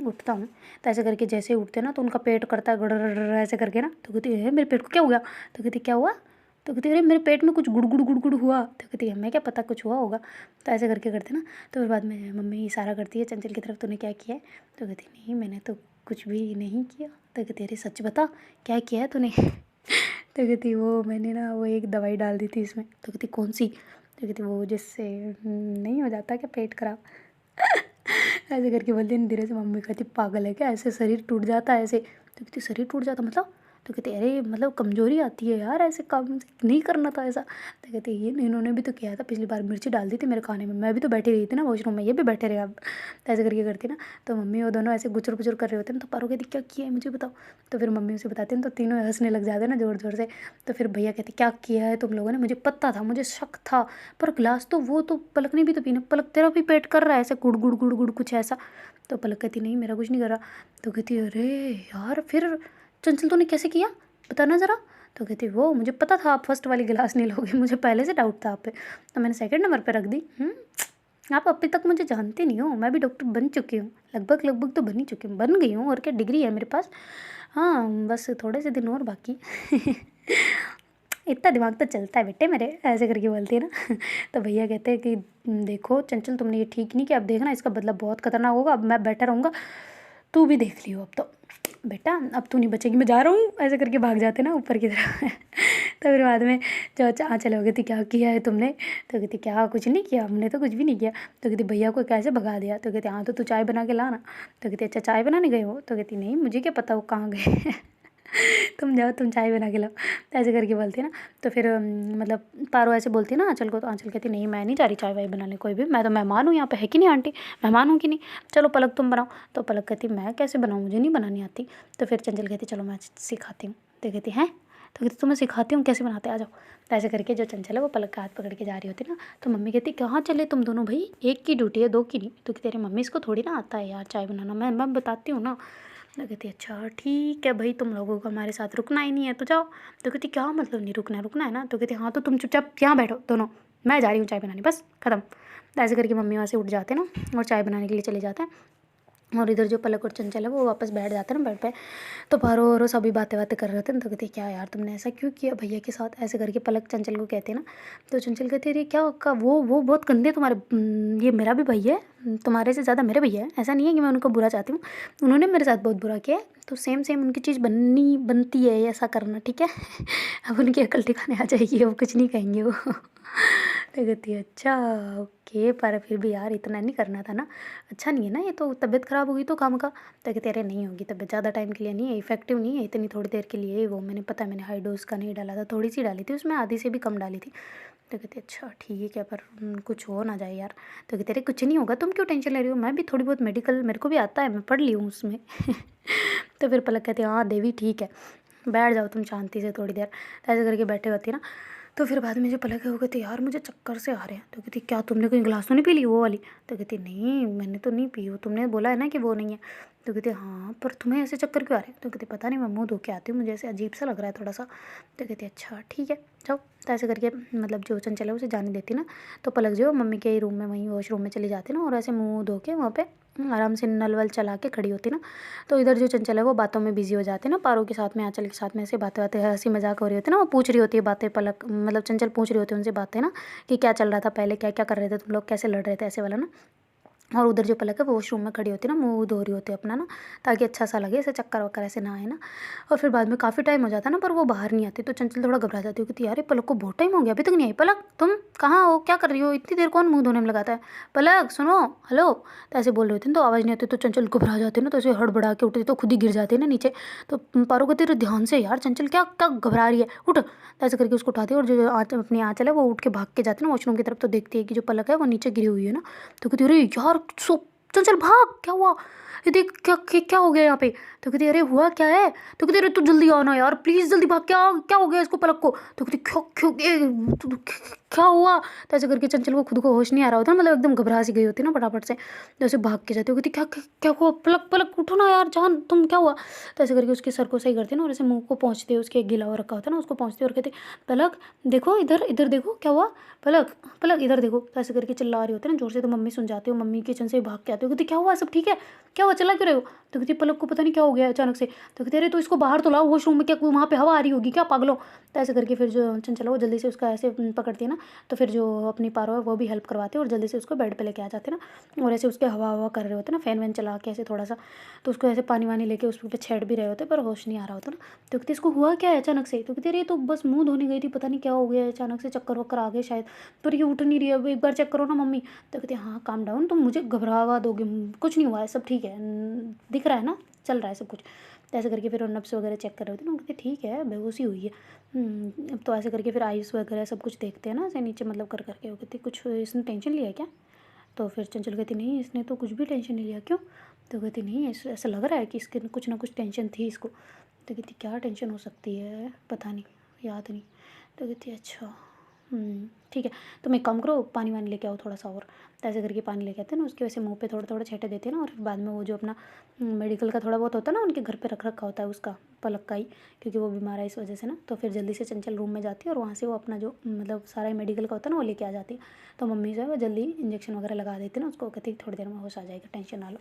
Speaker 1: उठता हूँ। तो ऐसे करके जैसे ही उठते ना तो उनका पेट करता है गड़ ऐसे करके ना। तो कहती है मेरे पेट को क्या हुआ। तो कहती क्या हुआ। तो कहती अरे मेरे पेट में कुछ गुड़गुड़ गुड़गुड़ हुआ। तो कहती है मैं क्या पता कुछ हुआ होगा। तो ऐसे करके करते ना। तो फिर बाद में मम्मी इशारा करती है चंचल की तरफ तूने क्या किया है। तो कहती नहीं मैंने तो कुछ भी नहीं किया। तो कहती अरे सच बता क्या किया है तूने। तो कहती वो मैंने ना वो एक दवाई डाल दी थी इसमें। तो कहती कौन सी। तो कहती वो जिससे नहीं हो जाता क्या पेट खराब। ऐसे करके बोलती है धीरे से। मम्मी कहती पागल है क्या, ऐसे शरीर टूट जाता है ऐसे। तो कहती शरीर टूट जाता मतलब। तो कहती अरे मतलब कमज़ोरी आती है यार, ऐसे काम नहीं करना था ऐसा। तो कहती ये इन्होंने भी तो किया था पिछली बार, मिर्ची डाल दी थी मेरे खाने में, मैं भी तो बैठी रही थी ना वॉशरूम में, ये भी बैठे रहे अब। तो ऐसे करके करती ना, तो मम्मी वो दोनों ऐसे गुचर पुचर कर रहे होते हैं। तो पारो कहती क्या किया है मुझे बताओ। तो फिर मम्मी उसे बताती हैं, तो तीनों हंसने लग जाते हैं ना ज़ोर ज़ोर से। तो फिर भैया कहते क्या किया है तुम लोगों ने, मुझे पता था, मुझे शक था, पर गिलास तो वो तो पलक ने भी तो पीना, पलक तेरा भी पेट कर रहा है ऐसे गुड़ गुड़ गुड़ गुड़ कुछ ऐसा। तो पलक कहती नहीं मेरा कुछ नहीं कर रहा। तो कहती अरे यार फिर चंचल तूने कैसे किया बताना ज़रा। तो कहती वो मुझे पता था आप फर्स्ट वाली गिलास नहीं लोगे, मुझे पहले से डाउट था आप पे, तो मैंने सेकंड नंबर पे रख दी। आप अभी तक मुझे जानते नहीं हो, मैं भी डॉक्टर बन चुकी हूँ, लगभग लगभग तो बन ही चुकी हूँ, बन गई हूँ, और क्या डिग्री है मेरे पास, हाँ बस थोड़े से दिन और बाकी। इतना दिमाग तो चलता है बेटे मेरे, ऐसे करके बोलती है ना। तो भैया कहते हैं कि देखो चंचल तुमने ये ठीक नहीं किया, अब देखना इसका बदला बहुत खतरनाक होगा, अब मैं बेटर रहूँगा, तू भी देख लियो अब तो बेटा, अब तू नहीं बचेगी, मैं जा रहा हूँ, ऐसे करके भाग जाते ना ऊपर की तरफ। तो फिर बाद में जो आँचल हो गई थी क्या किया है तुमने। तो कहती क्या कुछ नहीं किया, हमने तो कुछ भी नहीं किया। तो कहती भैया को कैसे भगा दिया। तो कहती हाँ तो तू चाय बना के ला ना। तो कहती अच्छा चाय बनाने गए हो। तो कहती नहीं मुझे क्या पता वो कहाँ गए। तुम जाओ तुम चाय बना के लाओ, तो ऐसे करके बोलती है ना। तो फिर मतलब पारो ऐसे बोलती है ना आँचल को, तो आँचल कहती नहीं मैं नहीं जा रही चाय वाय बनाने कोई भी, मैं तो मेहमान हूँ यहाँ पे, है कि नहीं आंटी, मेहमान हूँ कि नहीं, चलो पलक तुम बनाओ। तो पलक कहती मैं कैसे बनाऊँ, मुझे नहीं बनानी आती। तो फिर चंचल कहती चलो मैं सिखाती हूँ। तो कहती हैं, तो कहती तुम्हें सिखाती हूँ कैसे बनाते, आ जाओ। तो ऐसे करके जो चंचल है वो पलक का हाथ पकड़ के जा रही होती ना। तो मम्मी कहती कहाँ चले तुम दोनों भाई, एक की ड्यूटी है दो की नहीं। तो तेरी मम्मी इसको थोड़ी ना आता है यार चाय बनाना, मैं बताती हूँ ना। तो कहती अच्छा ठीक है भाई, तुम लोगों को हमारे साथ रुकना ही नहीं है तो जाओ। तो कहती क्या मतलब नहीं रुकना, रुकना है ना। तो कहती हाँ तो तुम चुपचाप यहाँ बैठो दोनों, मैं जा रही हूँ चाय बनाने, बस ख़त्म। तो ऐसे करके मम्मी वहाँ से उठ जाते हैं ना और चाय बनाने के लिए चले जाते हैं। और इधर जो पलक और चंचल है वो वापस बैठ जाते हैं ना बेड पे। तो पारो और सभी बातें बातें कर रहे थे ना। तो कहती क्या यार तुमने ऐसा क्यों किया भैया के साथ, ऐसे करके पलक चंचल को कहते हैं ना। तो चंचल कहती है क्या का वो बहुत गंदे तुम्हारे, ये मेरा भी भैया है, तुम्हारे से ज़्यादा मेरे भैया है, ऐसा नहीं है कि मैं उनको बुरा चाहती हूँ, उन्होंने मेरे साथ बहुत बुरा किया है, तो सेम सेम उनकी चीज़ बनती है ऐसा करना, ठीक है। अब उनकी अकल ठिकाने आ जाएगी, अब कुछ नहीं कहेंगे वो। तो कहती है अच्छा ओके, पर फिर भी यार इतना नहीं करना था ना, अच्छा नहीं है ना, ये तो तबीयत ख़राब होगी तो काम का। तो कहते अरे नहीं होगी तबीयत, ज़्यादा टाइम के लिए नहीं है, इफेक्टिव नहीं है, इतनी थोड़ी देर के लिए वो मैंने पता है, मैंने हाई डोज का नहीं डाला था, थोड़ी सी डाली थी उसमें, आधी से भी कम डाली थी। तो कहते अच्छा ठीक है, पर कुछ हो ना जाए यार। तो कहते अरे कुछ नहीं होगा, तुम क्यों टेंशन ले रही हो, मैं भी थोड़ी बहुत मेडिकल मेरे को भी आता है, मैं पढ़ ली हूँ उसमें। तो फिर पलक कहती हाँ देवी ठीक है, बैठ जाओ तुम शांति से थोड़ी देर। तो ऐसे करके बैठे होती ना। तो फिर बाद में जो पलक है वो कहती यार मुझे चक्कर से आ रहे हैं। तो कहती क्या तुमने कोई गिलास तो नहीं पी ली वो वाली। तो कहती नहीं मैंने तो नहीं पी, वो तुमने बोला है ना कि वो नहीं है। तो कहती हाँ पर तुम्हें ऐसे चक्कर क्यों आ रहे हैं। तो कहती पता नहीं मैं मुँह धो के आती हूँ, मुझे ऐसे अजीब सा लग रहा है थोड़ा सा। तो कहती अच्छा ठीक है जाओ। तो ऐसे करके मतलब जो चंचल है उसे जाने देती ना। तो पलक जो मम्मी के रूम में वहीं वॉशरूम में चली जाती ना, और ऐसे मुँह धो के वहाँ पे आराम से नल वल चला के खड़ी होती ना। तो इधर जो चंचल है वो बातों में बिजी हो जाते ना, पारो के साथ में आंचल के साथ में ऐसे बातें बातें हंसी मजाक हो रही होती ना, वो पूछ रही होती है बातें, पलक मतलब चंचल पूछ रही होती है उनसे बातें ना, कि क्या चल रहा था पहले, क्या क्या कर रहे थे तुम लोग, कैसे लड़ रहे थे, ऐसे वाला ना। और उधर जो पलक है वो वॉशरूम में खड़ी होती है ना, मुँह धो रही होती है अपना ना, ताकि अच्छा सा लगे, ऐसे चक्कर वक्कर ऐसे ना आए ना। और फिर बाद में काफ़ी टाइम हो जाता है ना, पर वो बाहर नहीं आती। तो चंचल थोड़ा घबरा जाती है, कहती यार पलक को बहुत टाइम हो गया अभी तक नहीं आई, पलक तुम कहाँ हो, क्या कर रही हो, इतनी देर कौन मुँह धोने में लगाता है, पलक सुनो हेलो। तो ऐसे बोल रहे होते हैं तो आवाज़ नहीं आती। तो चंचल घबरा जाती है ना, तो ऐसे हड़बड़ा के उठती तो खुद ही गिर जाती है ना नीचे। तो पारो कहती है ध्यान से यार चंचल क्या क्या घबरा रही है, उठ। तो ऐसे करके उसको उठाती है, और जो अपनी आँचल है वो उठ के भाग के जाती है ना वॉशरूम की तरफ। तो देखती है कि जो पलक है वो नीचे गिरी हुई है ना। तो कहती अरे यार सो चल भाग, क्या हुआ, ये देख क्या क्या क्या हो गया यहाँ पे। तो कहती अरे हुआ क्या है। तो कहती अरे तू जल्दी आना यार प्लीज़, जल्दी भाग, क्या क्या हो गया इसको पलक को। तो कहती क्यों क्यों क्या हुआ। तो ऐसे करके चंचल को खुद को होश नहीं आ रहा होता, मतलब एकदम घबरा सी गई होती ना फटाफट से। जैसे भाग के जाती हो, कहती क्या क्या क्या हुआ, पलक पलक उठो ना यार जान, तुम क्या हुआ। तो ऐसे करके उसके सर को सही करती है ना, और ऐसे मुँह को पहुँचते उसके गिला हुआ रखा होता है ना, उसको पहुँचते और कहते पलक देखो इधर इधर देखो क्या हुआ, पलक पलक इधर देखो। तो ऐसे करके चिल्ला रही होती है ना जोर से। तो मम्मी सुन जाती हो, मम्मी किचन से भाग के आती हो, कहती क्या हुआ, सब ठीक है, क्या हुआ, चला क्यों रहे हो। तो कहती पलक को पता नहीं क्या हो गया अचानक से। तो कहते अरे तो इसको बाहर तो लाओ वॉशरूम में, क्या वहाँ पे हवा आ रही होगी क्या पागलों। तो ऐसे करके फिर जो चंचल है वो जल्दी से उसका ऐसे पकड़ती है ना। तो फिर जो अपनी पारो है वो भी हेल्प करवाते हैं, और जल्दी से उसको बेड पे लेके आ जाते हैं ना, और ऐसे उसके हवा हवा कर रहे होते हैं ना, फैन वैन चला के ऐसे थोड़ा सा। तो उसको ऐसे पानी वानी लेके उस पर छेड़ भी रहे होते, पर होश नहीं आ रहा होता ना। तो कहते इसको हुआ क्या है अचानक से। तो कहते अरे तो बस मुँह धोने गई थी, पता नहीं क्या हो गया अचानक से, चक्कर वक्कर आ गए शायद, पर ये उठ नहीं रही है, अब एक बार चेक करो ना मम्मी। तो कहते हाँ काम डाउन, तुम मुझे घबरावा दोगे, कुछ नहीं हुआ है, सब ठीक है, दिख रहा है ना, चल रहा है सब कुछ। तो ऐसे करके फिर नब्स वगैरह चेक कर रहे होते ना, कहते ठीक है बेहोशी हुई है। तो ऐसे करके फिर आइस वगैरह सब कुछ देखते हैं ना ऐसे नीचे मतलब कर करके, वो कहती कुछ इसने टेंशन लिया क्या। तो फिर चंचल कहती नहीं इसने तो कुछ भी टेंशन नहीं लिया। क्यों। तो कहती नहीं ऐसा लग रहा है कि इसके कुछ ना कुछ टेंशन थी इसको। तो कहती क्या टेंशन हो सकती है पता नहीं, याद नहीं। तो कहती अच्छा ठीक है, तुम एक काम करो पानी वानी लेके आओ थोड़ा सा और। तो ऐसे करके पानी लेके आते हैं ना, उसके वैसे मुंह पे थोड़ा थोड़ा छींटे देते हैं ना, और फिर बाद में वो जो अपना मेडिकल का थोड़ा बहुत होता है ना उनके घर पे रख रखा होता है उसका, पलक का ही, क्योंकि वो बीमार है इस वजह से ना। तो फिर जल्दी से चंचल रूम में जाती है और वहाँ से वो अपना जो मतलब सारा मेडिकल का होता है ना वो लेके आ जाती है। तो मम्मी जो है वो जल्दी इंजेक्शन वगैरह लगा देती है ना उसको, कहती थोड़ी देर में होश आ जाएगा, टेंशन ना लो।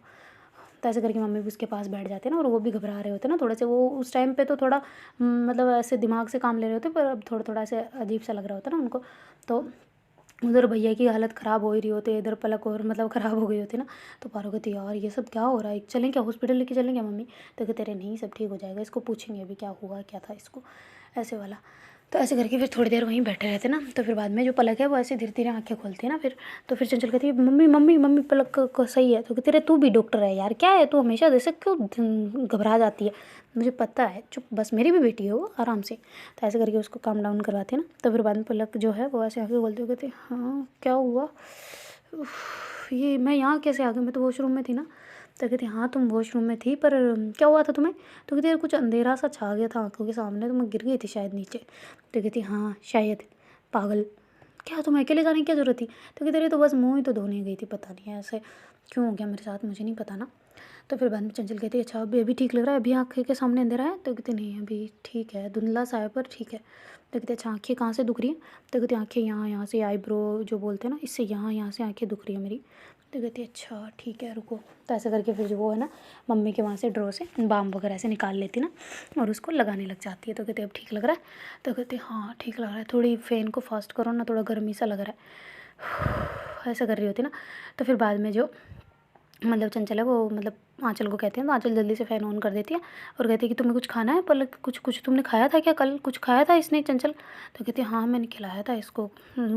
Speaker 1: तो ऐसे करके मम्मी भी उसके पास बैठ जाते हैं ना, और वो भी घबरा रहे होते हैं ना थोड़े से। वो उस टाइम पे तो थोड़ा मतलब ऐसे दिमाग से काम ले रहे होते, पर अब थोड़ा थोड़ा ऐसे अजीब सा लग रहा होता है ना उनको। तो उधर भैया की हालत ख़राब हो ही रही होती है, इधर पलक और मतलब ख़राब हो गई होती है ना। तो पारो कहती यार ये सब क्या हो रहा है, चलें क्या हॉस्पिटल लेके चलें क्या मम्मी। तो कहते अरे नहीं सब ठीक हो जाएगा, इसको पूछेंगे अभी क्या हुआ क्या था इसको, ऐसे वाला। तो ऐसे करके फिर थोड़ी देर वहीं बैठे रहते ना। तो फिर बाद में जो पलक है वो ऐसे धीरे धीरे आंखें खोलती है ना फिर। तो फिर चंचल कहती है मम्मी मम्मी मम्मी पलक को सही है। तो कहती है तू भी डॉक्टर है यार, क्या है तू हमेशा जैसे क्यों घबरा जाती है। मुझे पता है चुप, बस मेरी भी बेटी हो आराम से। तो ऐसे करके उसको काम डाउन करवाते हैं ना। तो फिर बाद में पलक जो है वो ऐसे आंखें खोलती हुई कहती हाँ क्या हुआ, ये मैं यहाँ कैसे आ गई, मैं तो वॉशरूम में थी ना। तो कहती हाँ तुम वॉशरूम में थी, पर क्या हुआ था तुम्हें। तो कहती यार कुछ अंधेरा सा छा गया था आंखों के सामने, तो मैं गिर गई थी शायद नीचे। तो कहती हाँ शायद, पागल क्या तुम्हें अकेले जाने की क्या ज़रूरत थी। तो कहती अरे तो बस मुँह ही तो धोने गई थी, पता नहीं ऐसे क्यों हो गया मेरे साथ, मुझे नहीं पता ना। तो फिर बाद में चंचल कहती अच्छा अभी ठीक लग रहा है, अभी आँखें के सामने अंधेरा है। तो कहती नहीं अभी ठीक है, धुंधला सा है पर ठीक है। तो कहते अच्छा आँखें कहाँ से दुख रही हैं। तो कहती आँखें यहाँ से आईब्रो जो बोलते हैं ना इससे यहाँ से आँखें दुख रही है मेरी। तो कहती अच्छा ठीक है रुको। तो ऐसे करके फिर जो वो है ना मम्मी के वहाँ से ड्रॉ से बाम वगैरह से निकाल लेती ना, और उसको लगाने लग जाती है। तो कहते अब ठीक लग रहा है। तो कहते हाँ ठीक लग रहा है, थोड़ी फ़ैन को फास्ट करो ना, थोड़ा गर्मी सा लग रहा है, ऐसा कर रही होती ना। तो फिर बाद में जो मतलब चंचल है वो मतलब आँचल को कहते हैं, तो आँचल जल्दी से फ़ैन ऑन कर देती है और कहती है कि तुम्हें कुछ खाना है पलक, कुछ कुछ तुमने खाया था क्या, कल कुछ खाया था इसने चंचल। तो कहती है हाँ मैंने खिलाया था इसको,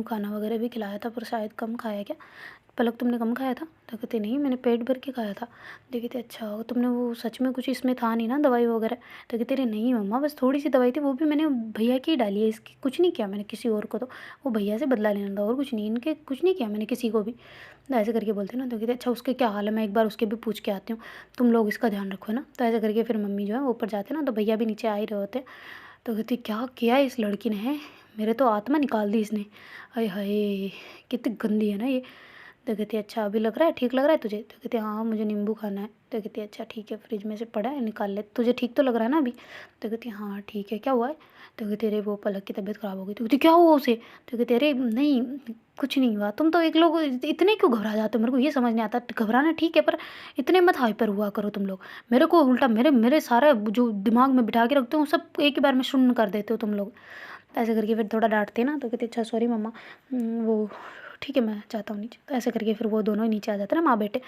Speaker 1: खाना वगैरह भी खिलाया था पर शायद कम खाया क्या। पलक तुमने कम खाया था। तो कहती नहीं मैंने पेट भर के खाया था। तो कहती अच्छा तुमने वो सच में कुछ इसमें था नहीं ना दवाई वगैरह। तो कहती अरे नहीं मम्मा बस थोड़ी सी दवाई थी, वो भी मैंने भैया की ही डाली है, इसकी कुछ नहीं किया मैंने किसी और को, तो वो भैया से बदला लेना था और कुछ नहीं, इनके कुछ नहीं किया मैंने किसी को भी। तो ऐसे करके बोलते ना। तो कहते अच्छा उसके क्या हाल है, मैं एक बार उसके भी पूछ के आती हूँ, तुम लोग इसका ध्यान रखो ना। तो ऐसे करके फिर मम्मी जो है ऊपर जाते ना, तो भैया भी नीचे आ ही रहे होते। तो कहती क्या किया इस लड़की ने, है मेरे तो आत्मा निकाल दी इसने, हाय हाय कितनी गंदी है ना ये। तो कहती अच्छा अभी लग रहा है ठीक लग रहा है तुझे। तो कहती हाँ मुझे नींबू खाना है। तो कहती अच्छा ठीक है फ्रिज में से पड़ा है निकाल ले, तुझे ठीक तो लग रहा है ना अभी। तो कहती हाँ ठीक है, क्या हुआ है। तो कहती अरे वो पलक की तबीयत ख़राब हो गई। तो कहती क्या हुआ उसे। तो कहती अरे नहीं कुछ नहीं हुआ, तुम तो एक लोग इतने क्यों घबरा जाते हो, मेरे को ये समझ नहीं आता। घबराना ठीक है पर इतने मत हाइपर हुआ करो तुम लोग, मेरे को उल्टा मेरे मेरे सारा जो दिमाग में बिठा के रखते हो सब एक ही बार में शून्य कर देते हो तुम लोग। तो ऐसे करके फिर थोड़ा डांटते ना। तो कहते अच्छा सॉरी मम्मा, वो ठीक है मैं जाता हूँ नीचे। तो ऐसे करके फिर वो दोनों ही नीचे आ जाते ना माँ बेटे,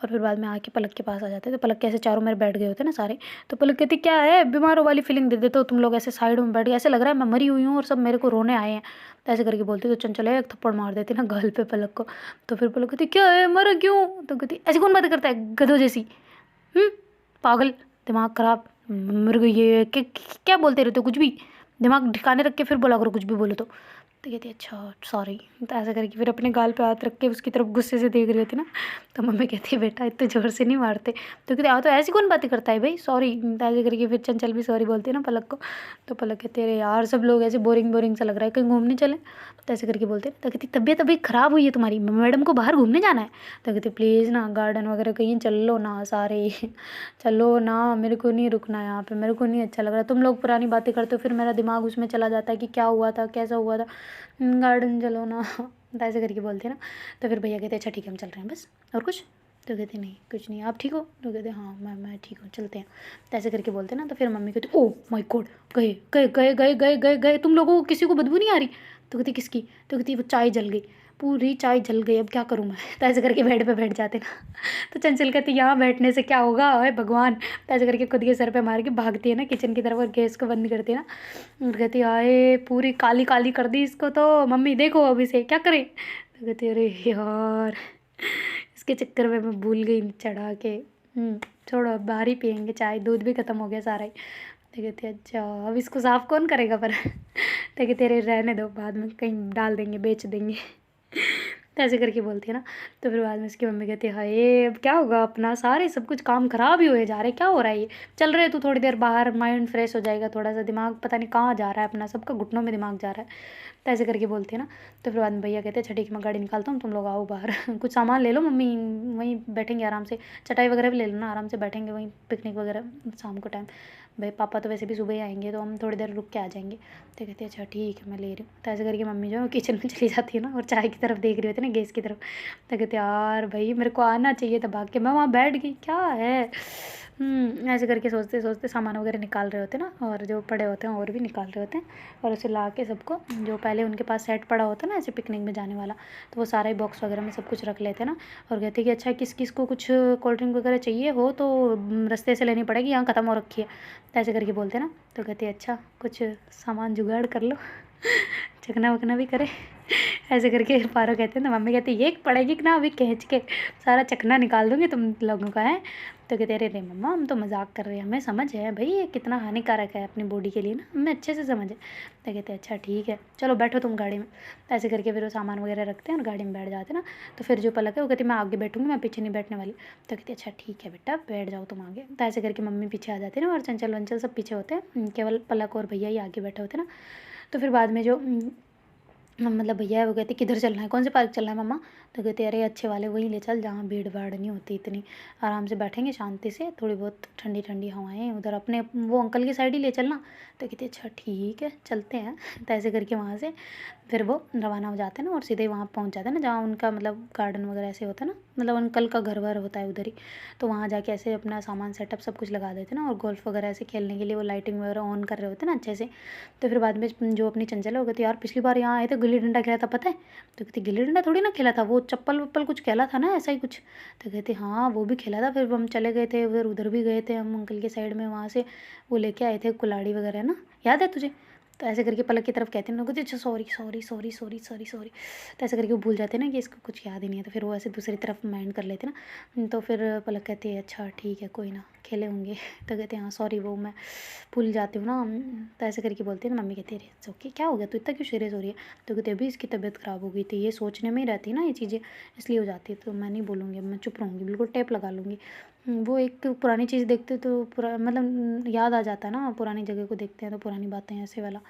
Speaker 1: और फिर बाद में आके पलक के पास आ जाते। तो पलक के ऐसे चारों मेरे बैठ गए होते ना सारे। तो पलक कहती क्या है बीमारों वाली फीलिंग दे देते हो तुम लोग, ऐसे साइड में बैठ गए, ऐसे लग रहा है मैं मरी हुई हूँ और सब मेरे को रोने आए हैं। तो ऐसे करके बोलती तो चंचल एक थप्पड़ मार देती ना गाल पे पलक को। तो फिर पलक कहती क्या है मरा क्यों। तो कहती ऐसी कौन बात करता है गधों जैसी, पागल दिमाग खराब, मेरे को ये क्या बोलते रहते हो कुछ भी, दिमाग ठिकाने रख के फिर बोला करो कुछ भी बोलो तो। तो कहती अच्छा सॉरी। तो ऐसा करके फिर अपने गाल पे हाथ रख के उसकी तरफ गुस्से से देख रही होती ना। तो मम्मी कहती है बेटा इतने ज़ोर से नहीं मारते। तो कहते तो ऐसी कौन बातें करता है भाई सॉरी। तो ऐसे करके फिर चंचल भी सॉरी बोलती है ना पलक को। तो पलक कहते अरे यार सब लोग ऐसे बोरिंग बोरिंग सा लग रहा है, कहीं घूमने चले। तो ऐसे करके बोलते हैं। तो कहती तबीयत अभी ख़राब हुई है तुम्हारी, मैडम को बाहर घूमने जाना है। तो कहती प्लीज़ ना गार्डन वगैरह कहीं चल लो ना सारे चलो ना, मेरे को नहीं रुकना यहाँ पे, मेरे को नहीं अच्छा लग रहा, तुम लोग पुरानी बातें करते हो फिर मेरा दिमाग उसमें चला जाता है कि क्या हुआ था कैसा हुआ था, गार्डन चलो ना तो ऐसे करके बोलते हैं ना। तो फिर भैया कहते अच्छा ठीक है हम चल रहे हैं बस, और कुछ। तो कहते नहीं कुछ नहीं, आप ठीक हो। तो कहते हाँ मैं ठीक हूँ चलते हैं। तो ऐसे करके बोलते हैं ना। तो फिर मम्मी कहती ओ माय गॉड गए गए गए गए गए गए गए तुम लोगों को किसी को बदबू नहीं आ रही। तो कहती किसकी। तो कहती वो चाय जल गई, पूरी चाय जल गई, अब क्या करूँ मैं। तो ऐसे करके बेड पे बैठ जाते ना। तो चंचल कहती यहाँ बैठने से क्या होगा है भगवान। तो ऐसे करके खुद के सर पे मार के भागती है ना किचन की तरफ और गैस को बंद करती है ना, और कहती आए पूरी काली काली कर दी इसको, तो मम्मी देखो अब इसे क्या करें। तो कहती अरे यार इसके चक्कर में मैं भूल गई चढ़ा के, छोड़ो अब बाहर ही पियेंगे चाय, दूध भी ख़त्म हो गया सारा ही। तो कहती अच्छा अब इसको साफ़ कौन करेगा पर तो कहते तेरे रहने दो, बाद में कहीं डाल देंगे, बेच देंगे तो ऐसे करके बोलती है ना। तो फिर बाद में उसकी मम्मी कहती है हाय अब क्या होगा अपना, सारे सब कुछ काम ख़राब ही हुए जा रहे, क्या हो रहा है ये, चल रहे तू थोड़ी देर बाहर, माइंड फ्रेश हो जाएगा, थोड़ा सा दिमाग पता नहीं कहाँ जा रहा है अपना, सबका घुटनों में दिमाग जा रहा है। तो ऐसे करके बोलती है ना। तो फिर बाद में भैया कहते हैं अच्छा ठीक है मैं गाड़ी निकालता हूँ, तुम लोग आओ बाहर कुछ सामान ले लो मम्मी, वहीं बैठेंगे आराम से, चटाई वगैरह भी ले लो ना, आराम से बैठेंगे वहीं पिकनिक वगैरह शाम को टाइम। भाई पापा तो वैसे भी सुबह ही आएंगे तो हम थोड़ी देर रुक के आ जाएंगे। तो कहते हैं अच्छा ठीक है मैं ले रही हूँ। तो ऐसे करके मम्मी जो है किचन में चली जाती है ना, और चाय की तरफ देख रही होती है ना, गैस की तरफ। तो कहते यार भाई मेरे को आना चाहिए था भाग के, मैं वहाँ बैठ गई क्या है। ऐसे करके सोचते सोचते सामान वगैरह निकाल रहे होते ना, और जो पड़े होते हैं और भी निकाल रहे होते हैं, और उसे ला के सबको, जो पहले उनके पास सेट पड़ा होता है ना ऐसे पिकनिक में जाने वाला, तो वो सारा ही बॉक्स वगैरह में सब कुछ रख लेते ना। और कहते कि अच्छा किस किस को कुछ कोल्ड ड्रिंक वगैरह चाहिए हो तो रास्ते से लेनी पड़ेगी, यहाँ ख़त्म हो रखी है। तो ऐसे करके बोलते ना। तो कहते अच्छा कुछ सामान जुगाड़ कर लो चखना वखना भी करे ऐसे करके पारो कहते हैं। तो मम्मी कहती ये पड़ेगी कि ना अभी खींच के सारा चखना निकाल दूँगी तुम लोगों का है। तो कहते अरे मम्मा हम तो मजाक कर रहे हैं, हमें समझ है भाई ये कितना हानिकारक है अपनी बॉडी के लिए ना, हमें अच्छे से समझ है। तो कहते अच्छा ठीक है चलो बैठो तुम गाड़ी में। तो ऐसे करके फिर वो सामान वगैरह रखते हैं और गाड़ी में बैठ जाते हैं ना। तो फिर जो पलक है वो कहती मैं आगे बैठूँगी, मैं पीछे नहीं बैठने वाली। तो कहती अच्छा ठीक है बेटा बैठ जाओ तुम आगे। तो ऐसे करके मम्मी पीछे आ जाती है ना, और चंचल वंचल सब पीछे होते हैं, केवल पलक और भैया ही आगे बैठे होते हैं ना। तो फिर बाद में जो मतलब भैया है वो कहते किधर चलना है, कौन से पार्क चलना है मम्मा। तो कहते अरे अच्छे वाले वहीं ले चल जहाँ भीड़ भाड़ नहीं होती इतनी, आराम से बैठेंगे शांति से, थोड़ी बहुत ठंडी ठंडी हवाएं, उधर अपने वो अंकल की साइड ही ले चलना। तो कहते अच्छा ठीक है चलते हैं। तो ऐसे करके वहाँ से फिर वो रवाना हो जाते हैं ना, और सीधे वहाँ पहुँच जाते हैं ना जहाँ उनका मतलब गार्डन वगैरह ऐसे होता है ना, मतलब अंकल का घर वर होता है उधर ही। तो वहाँ जाके ऐसे अपना सामान सेटअप सब कुछ लगा देते हैं ना, और गोल्फ वगैरह ऐसे खेलने के लिए वो लाइटिंग वगैरह ऑन कर रहे होते हैं ना अच्छे से। तो फिर बाद में जो अपनी चंचल है वो कहती यार पिछली बार यहाँ आए थे गिल्ली डंडा खेला था पता है। तो कहती गिल्ली डंडा थोड़ी ना खेला था, वो चप्पल वप्पल कुछ खेला था ना ऐसा ही कुछ। तो कहती हाँ वो भी खेला था, फिर हम चले गए थे उधर भी गए थे हम अंकल के साइड में, वहाँ से वो लेके आए थे कुल्हाड़ी वगैरह ना, याद है तुझे। तो ऐसे करके पलक की तरफ कहते हैं ना, कहते अच्छा sorry sorry sorry sorry sorry sorry. तो ऐसे करके वो भूल जाते हैं ना कि इसको कुछ याद ही नहीं है, तो फिर वो ऐसे दूसरी तरफ माइंड कर लेते ना। तो फिर पलक कहती है अच्छा ठीक है कोई ना खेले होंगे। तो कहते हैं हाँ सॉरी वो मैं भूल जाती हूँ ना। तो ऐसे करके बोलती है ना, मम्मी कहती है अरे ओके क्या हो गया तू इतना क्यों सीरियस हो रही है। तो कहते अभी इसकी तबीयत ख़राब हो गई थी, ये सोचने में ही रहती है ना ये चीज़ें, इसलिए हो जाती है। तो मैं नहीं बोलूँगी, मैं चुप रहूँगी, बिल्कुल टेप लगा लूँगी। वो एक पुरानी चीज़ देखते तो पूरा मतलब याद आ जाता है ना, पुरानी जगह को देखते हैं तो पुरानी बातें ऐसे वाला।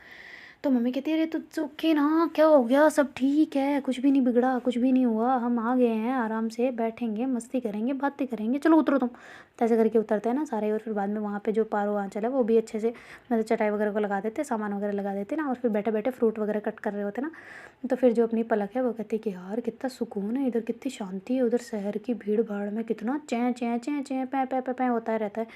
Speaker 1: तो मम्मी कहती है अरे तो ओके ना, क्या हो गया, सब ठीक है, कुछ भी नहीं बिगड़ा, कुछ भी नहीं हुआ, हम आ गए हैं, आराम से बैठेंगे, मस्ती करेंगे, बातें करेंगे, चलो उतरो तुम। तो ऐसे करके उतरते हैं ना सारे, और फिर बाद में वहाँ पे जो पारो आंचल है वो भी अच्छे से मतलब चटाई वगैरह को लगा देते, सामान वगैरह लगा देते ना, और फिर बैठे बैठे फ्रूट वगैरह कट कर रहे होते ना। तो फिर जो अपनी पलक है वो कहती है कि यार कितना सुकून है इधर, कितनी शांति है, उधर शहर की भीड़ भाड़ में कितना चैं चैं चैं चैं पै पै पै पै होता रहता है,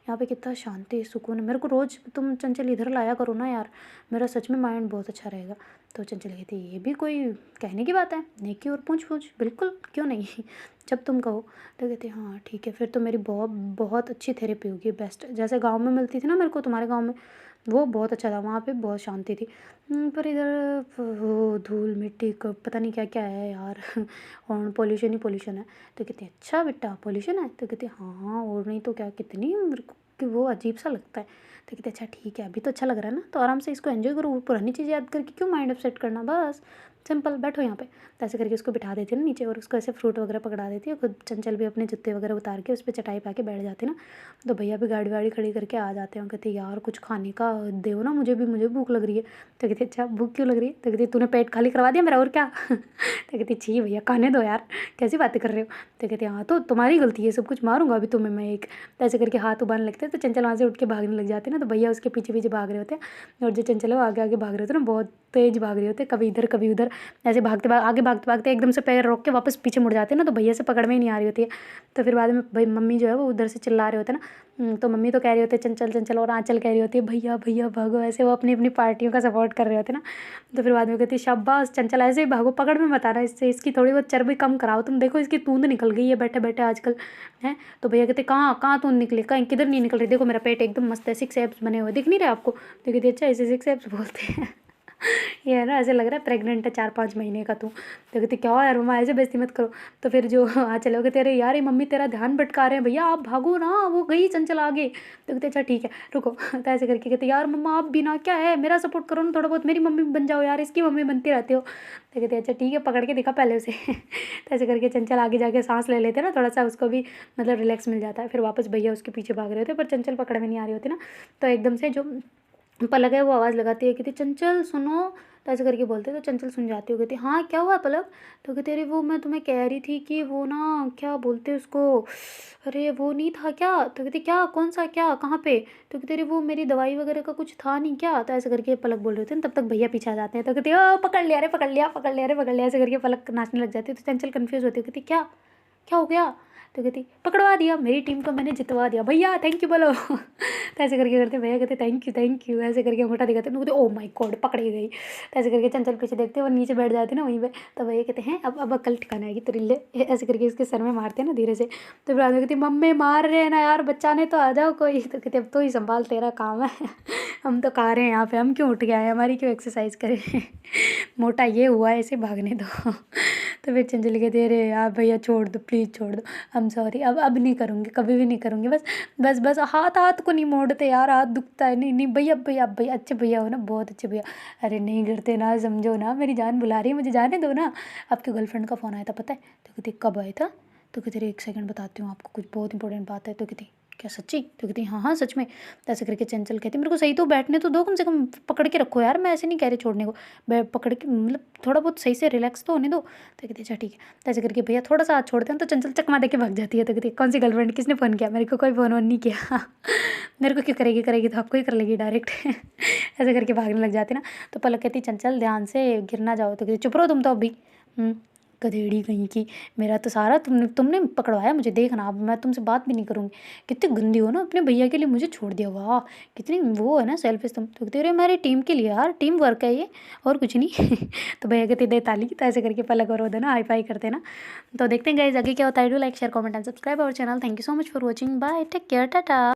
Speaker 1: यहाँ पे कितना शांति सुकून है। मेरे को रोज़ तुम चंचल इधर लाया करो ना यार, मेरा सच में माइंड बहुत अच्छा रहेगा। तो चंचल कहती ये भी कोई कहने की बात है, नेकी और पूछ पूछ बिल्कुल क्यों नहीं जब तुम कहो। तो कहती हाँ ठीक है, फिर तो मेरी बहुत बहुत अच्छी थेरेपी होगी, बेस्ट, जैसे गांव में मिलती थी ना मेरे को तुम्हारे गांव में, वो बहुत अच्छा था, वहाँ पे बहुत शांति थी। पर इधर वो धूल मिट्टी का पता नहीं क्या क्या है यार और पोल्यूशन ही पोल्यूशन है। तो कहती अच्छा बेटा पोल्यूशन है। तो कहती हाँ और नहीं तो क्या, कितनी मेरे को कि वो अजीब सा लगता है। तो कहते अच्छा ठीक है अभी तो अच्छा लग रहा है ना, तो आराम से इसको एंजॉय करो, पुरानी चीज़ याद करके क्यों माइंड अपसेट करना, बस सिंपल बैठो यहाँ पे। तो ऐसे करके उसको बिठा देती है ना नीचे, और उसको ऐसे फ्रूट वगैरह पकड़ा देती है, खुद चंचल भी अपने जूते वगैरह उतार के उस पर चटाई पा के बैठ जाते ना। तो भैया भी गाड़ी वाड़ी खड़ी करके आ जाते हैं, कहते यार कुछ खाने का दो ना मुझे भी, मुझे भूख लग रही है। तो कहते अच्छा भूख क्यों लग रही है। तो कहती तूने पेट खाली करवा दिया मेरा और क्या तो कहती छी भैया खाने दो यार, कैसी बातें कर रहे हो। तो कहते हाँ तो तुम्हारी गलती है, सब कुछ मारूंगा अभी तुम्हें मैं एक। तो ऐसे करके हाथ उबालने लगते हैं, तो चंचल वहाँ से उठ के भागने लग जाते हैं ना। तो भैया उसके पीछे पीछे भाग रहे होते हैं, और जो चंचल है वो आगे आगे भाग रहे होते हैं ना, बहुत तेज भाग रहे होते हैं, कभी इधर कभी उधर, ऐसे आगे भागते भागते एकदम से पैर रोक के वापस पीछे मुड़ जाते हैं ना, तो भैया से पकड़ में ही नहीं आ रही होती है। तो फिर बाद में भाई मम्मी जो है वो उधर से चिल्ला रहे होते हैं ना, तो मम्मी तो कह रही होती है चंचल चंचल, और आंचल कह रही होती है भैया भैया भागो, ऐसे वो अपनी अपनी पार्टियों का सपोर्ट कर रहे होते हैं ना। तो फिर बाद में कहती है शाबाश चंचल ऐसे ही भागो, पकड़ में मत आना, इससे इसकी थोड़ी बहुत चर्बी कम कराओ, तुम देखो इसकी तूंद निकल गई है बैठे बैठे आजकल है। तो भैया कहते कहाँ कहाँ तूंद निकली, कहीं किधर नहीं निकल रही, देखो मेरा पेट एकदम मस्त है, 6 एब्स बने हुए दिख नहीं रहे आपको। तो कहती अच्छा इसे 6 एब्स बोलते हैं ये है ना, ऐसे लग रहा है प्रेग्नेंट है 4-5 महीने का तू। तो कहती क्या हुआ यार मम्मा, ऐसे बेइज्जती मत करो। तो फिर जो आ चले हो, तेरे यार ये मम्मी तेरा ध्यान भटका रहे हैं भैया, आप भागो ना, वो गई चंचल आगे। तो कहते अच्छा ठीक है रुको। तो ऐसे करके कहते यार मम्मा आप भी ना, क्या है मेरा सपोर्ट करो ना थोड़ा बहुत, मेरी मम्मी बन जाओ यार, इसकी मम्मी बनती रहते हो। तो कहते अच्छा ठीक है, पकड़ के दिखा पहले उसे। तो ऐसे करके चंचल आगे जाके सांस ले लेते ना थोड़ा सा, उसको भी मतलब रिलैक्स मिल जाता है। फिर वापस भैया उसके पीछे भाग रहे होते, पर चंचल पकड़ में नहीं आ रही होती ना। तो एकदम से जो पलक है वो आवाज़ लगाती है, कहती चंचल सुनो। तो ऐसे करके बोलते, तो चंचल सुन जाती हो, कहती हाँ क्या हुआ पलक। तो कहते अरे वो मैं तुम्हें कह रही थी कि वो ना क्या बोलते उसको, अरे वो नहीं था क्या। तो कहती क्या, कौन सा, क्या, कहाँ पे। तो कहते अरे वो मेरी दवाई वगैरह का कुछ था नहीं क्या। तो ऐसे करके पलक बोल रहे थे, तब तक भैया पीछे आ जाते हैं। तो कहती ओ पकड़ लिया, अरे पकड़ लिया, पकड़ लिया, अरे पकड़ लिया। ऐसे करके पलक नाचने लग जाती है। तो चंचल कन्फ्यूज़ होती है, कहती क्या, क्या हो गया। तो कहती पकड़वा दिया, मेरी टीम को मैंने जितवा दिया भैया, थैंक यू बोलो। तो ऐसे करके करते भैया कहते थैंक यू, ऐसे करके अंगूठा दिखाते हैं, कहते ओ माय गॉड पकड़ी गई। तो ऐसे करके चंचल पीछे देखते हैं, वो नीचे बैठ जाते हैं ना वहीं पे। तो भैया कहते हैं अब अकल ठिकाना आएगी तेरी ले, ऐसे करके इसके सर में मारते हैं ना धीरे से। तो फिर आदमी कहती मम्मी मार रहे हैं ना यार, बचाने तो आ जाओ कोई। तो कहते अब तो ही संभाल, तेरा काम है। हम तो खा रहे हैं यहाँ पे, हम क्यों उठ के आए, हमारी क्यों एक्सरसाइज करें। मोटा ये हुआ है, ऐसे भागने दो। तो फिर चंचल कहती है अरे यार भैया छोड़ दो प्लीज़ छोड़ दो, आई एम सॉरी, अब नहीं करूँगी, कभी भी नहीं करूँगी, बस बस बस हाथ हाथ को नहीं मोड़ते यार, हाथ दुखता है, नहीं नहीं भैया भैया भैया, अच्छे भैया हो ना, बहुत अच्छे भैया। अरे नहीं गिरते ना, समझो ना, मेरी जान बुला रही है, मुझे जाने दो ना। आपके गर्लफ्रेंड का फ़ोन आया था पता है। तो कहती कब आया था। तो कहती अरे एक सेकंड बताती हूँ आपको, कुछ बहुत इंपॉर्टेंट बात है। तो कहती क्या सच्ची। तो कहती हाँ हाँ सच में। तो ऐसे करके चंचल कहती मेरे को सही तो बैठने तो दो, कम से कम पकड़ के रखो यार, मैं ऐसे नहीं कह रही छोड़ने को, पकड़ के मतलब थोड़ा बहुत सही से रिलैक्स तो होने दो। तो कहती अच्छा ठीक है। तो ऐसे करके भैया थोड़ा सा हाथ छोड़ते हैं, तो चंचल चकमा दे के भाग जाती है। तो कहती कौन सी गर्लफ्रेंड, किसने फ़ोन किया, मेरे को कोई फ़ोन वोन नहीं किया। मेरे को क्यों करेगी, करेगी तो आपको ही कर लेगी डायरेक्ट। ऐसे करके भागने लग जाते ना। तो पलक कहती चंचल ध्यान से गिर ना जाओ। तो कहती चुप रहो तुम तो अभी। गधेड़ी कहीं की, मेरा तो सारा तुमने तुमने पकड़वाया मुझे, देखना अब मैं तुमसे बात भी नहीं करूँगी। कितनी गंदी हो ना, अपने भैया के लिए मुझे छोड़ दिया, वाह कितनी वो है ना सेल्फिश तुम। तो कहते रहे हमारी टीम के लिए यार, टीम वर्क है ये, और कुछ नहीं। तो भैया कहते दे ताली। तो ऐसे करके पलक और वो ना हाई फाई करते ना। तो देखते हैं गाइस आगे क्या होता है। Do like share comment and subscribe our channel. Thank you so much for watching, bye, take care, Tata.